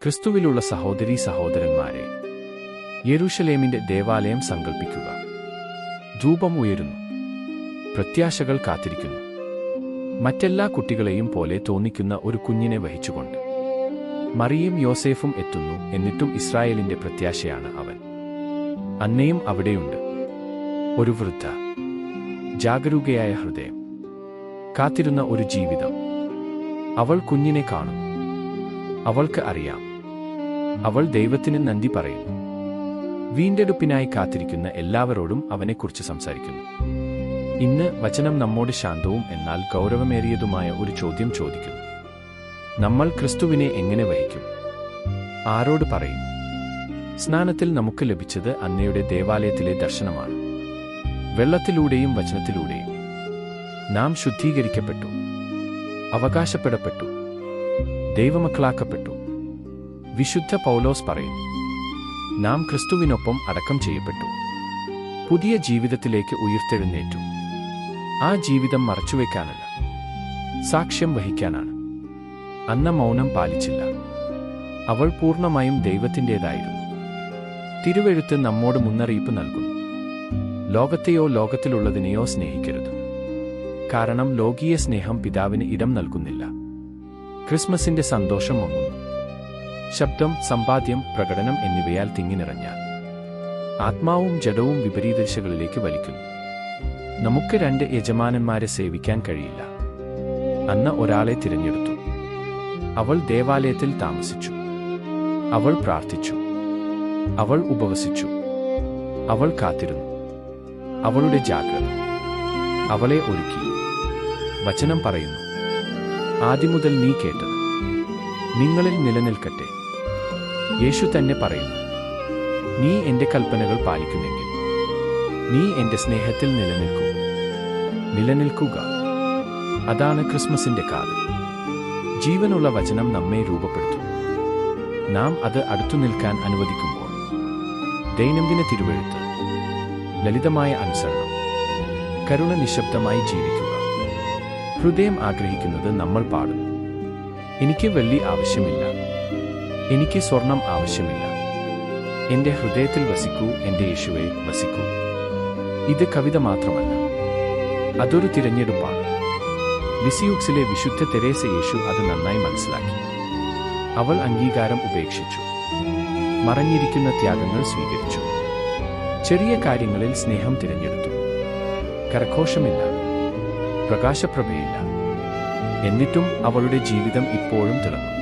ക്രിസ്തുവിലുള്ള സഹോദരീ സഹോദരന്മാരെ, യെരൂശലേമിന്റെ ദേവാലയം സങ്കൽപ്പിക്കുക. ധൂപം ഉയരുന്നു, പ്രത്യാശകൾ കാത്തിരിക്കുന്നു. മറ്റെല്ലാ കുട്ടികളെയും പോലെ തോന്നിക്കുന്ന ഒരു കുഞ്ഞിനെ വഹിച്ചുകൊണ്ട് മറിയയും യോസേഫും എത്തുന്നു. എന്നിട്ടും ഇസ്രായേലിന്റെ പ്രത്യാശയാണ് അവൻ. അന്നയും അവിടെയുണ്ട്. ഒരു വൃദ്ധ, ജാഗരൂകയായ ഹൃദയം, കാത്തിരുന്ന ഒരു ജീവിതം. അവൾ കുഞ്ഞിനെ കാണുന്നു. അവൾക്ക് അറിയാം, അവൾ ദൈവത്തിന് നന്ദി പറയുന്നു. വീണ്ടെടുപ്പിനായി കാത്തിരിക്കുന്ന എല്ലാവരോടും അവനെക്കുറിച്ച് സംസാരിക്കുന്നു. ഇന്ന് വചനം നമ്മോട് ശാന്തവും എന്നാൽ ഗൗരവമേറിയതുമായ ഒരു ചോദ്യം ചോദിക്കുന്നു. നമ്മൾ ക്രിസ്തുവിനെ എങ്ങനെ വഹിക്കും? ആരോട് പറയും? സ്നാനത്തിൽ നമുക്ക് ലഭിച്ചത് അന്നയുടെ ദേവാലയത്തിലെ ദർശനമാണ്. വെള്ളത്തിലൂടെയും വചനത്തിലൂടെയും നാം ശുദ്ധീകരിക്കപ്പെട്ടു, അവകാശപ്പെടപ്പെട്ടു, ദൈവമക്കളാക്കപ്പെട്ടു. വിശുദ്ധ പൗലോസ് പറയുന്നു, നാം ക്രിസ്തുവിനൊപ്പം അടക്കം ചെയ്യപ്പെട്ടു, പുതിയ ജീവിതത്തിലേക്ക് ഉയർത്തെഴുന്നേറ്റു. ആ ജീവിതം മറച്ചുവെക്കാനല്ല, സാക്ഷ്യം വഹിക്കാനാണ്. അന്ന മൗനം പാലിച്ചില്ല. അവൾ പൂർണ്ണമായും ദൈവത്തിൻ്റേതായിരുന്നു. തിരുവെഴുത്ത് നമ്മോട് മുന്നറിയിപ്പ് നൽകുന്നു. ലോകത്തെയോ ലോകത്തിലുള്ളതിനെയോ സ്നേഹിക്കരുത്. കാരണം ലോകീയ സ്നേഹം പിതാവിന് ഇടം നൽകുന്നില്ല. ക്രിസ്മസിന്റെ സന്തോഷം ഒങ്ങുന്നു. ശബ്ദം, സമ്പാദ്യം, പ്രകടനം എന്നിവയാൽ തിങ്ങിനിറഞ്ഞാൽ ആത്മാവും ജഡവും വിപരീത ദിശകളിലേക്ക് വലിക്കുന്നു. നമുക്ക് രണ്ട് യജമാനന്മാരെ സേവിക്കാൻ കഴിയില്ല. അന്ന ഒരാളെ തിരഞ്ഞെടുത്തു. അവൾ ദേവാലയത്തിൽ താമസിച്ചു. അവൾ പ്രാർത്ഥിച്ചു. അവൾ ഉപവസിച്ചു. അവൾ കാത്തിരുന്നു. അവളുടെ ജാഗ്രത അവളെ ഒരുക്കി. വചനം പറയുന്നു, ആദിമുതൽ നീ കേട്ടത് നിങ്ങളിൽ നിലനിൽക്കട്ടെ. യേശു തന്നെ പറയുന്നു, നീ എന്റെ കൽപ്പനകൾ പാലിക്കുന്നെങ്കിൽ നീ എന്റെ സ്നേഹത്തിൽ നിലനിൽക്കുക. അതാണ് ക്രിസ്മസിന്റെ കാതൽ. ജീവനുള്ള വചനം നമ്മെ രൂപപ്പെടുത്തും. നാം അത് അടുത്തു നിൽക്കാൻ അനുവദിക്കുമ്പോൾ. ദൈനംദിന തിരുവെഴുത്ത്, ലളിതമായ അനുസരണം, കരുണ, നിശബ്ദമായി ജീവിക്കുക. ഹൃദയം ആഗ്രഹിക്കുന്നത് നമ്മൾ പാടുന്നു. എനിക്ക് വെള്ളി ആവശ്യമില്ല, എനിക്ക് സ്വർണം ആവശ്യമില്ല. എന്റെ ഹൃദയത്തിൽ വസിക്കൂ, എന്റെ യേശുവേ വസിക്കൂ. ഇത് കവിത മാത്രമല്ല, അതൊരു തിരഞ്ഞെടുപ്പാണ്. ലിസിയൂക്സിലെ വിശുദ്ധ തെരേസ യേശു അത് നന്നായി മനസ്സിലാക്കി. അവൾ അംഗീകാരം ഉപേക്ഷിച്ചു, മറഞ്ഞിരിക്കുന്ന ത്യാഗങ്ങൾ സ്വീകരിച്ചു. ചെറിയ കാര്യങ്ങളിൽ സ്നേഹം തിരഞ്ഞെടുത്തു. കരഘോഷമില്ല, പ്രകാശപ്രഭയില്ല. എന്നിട്ടും അവളുടെ ജീവിതം ഇപ്പോഴും തിളങ്ങും.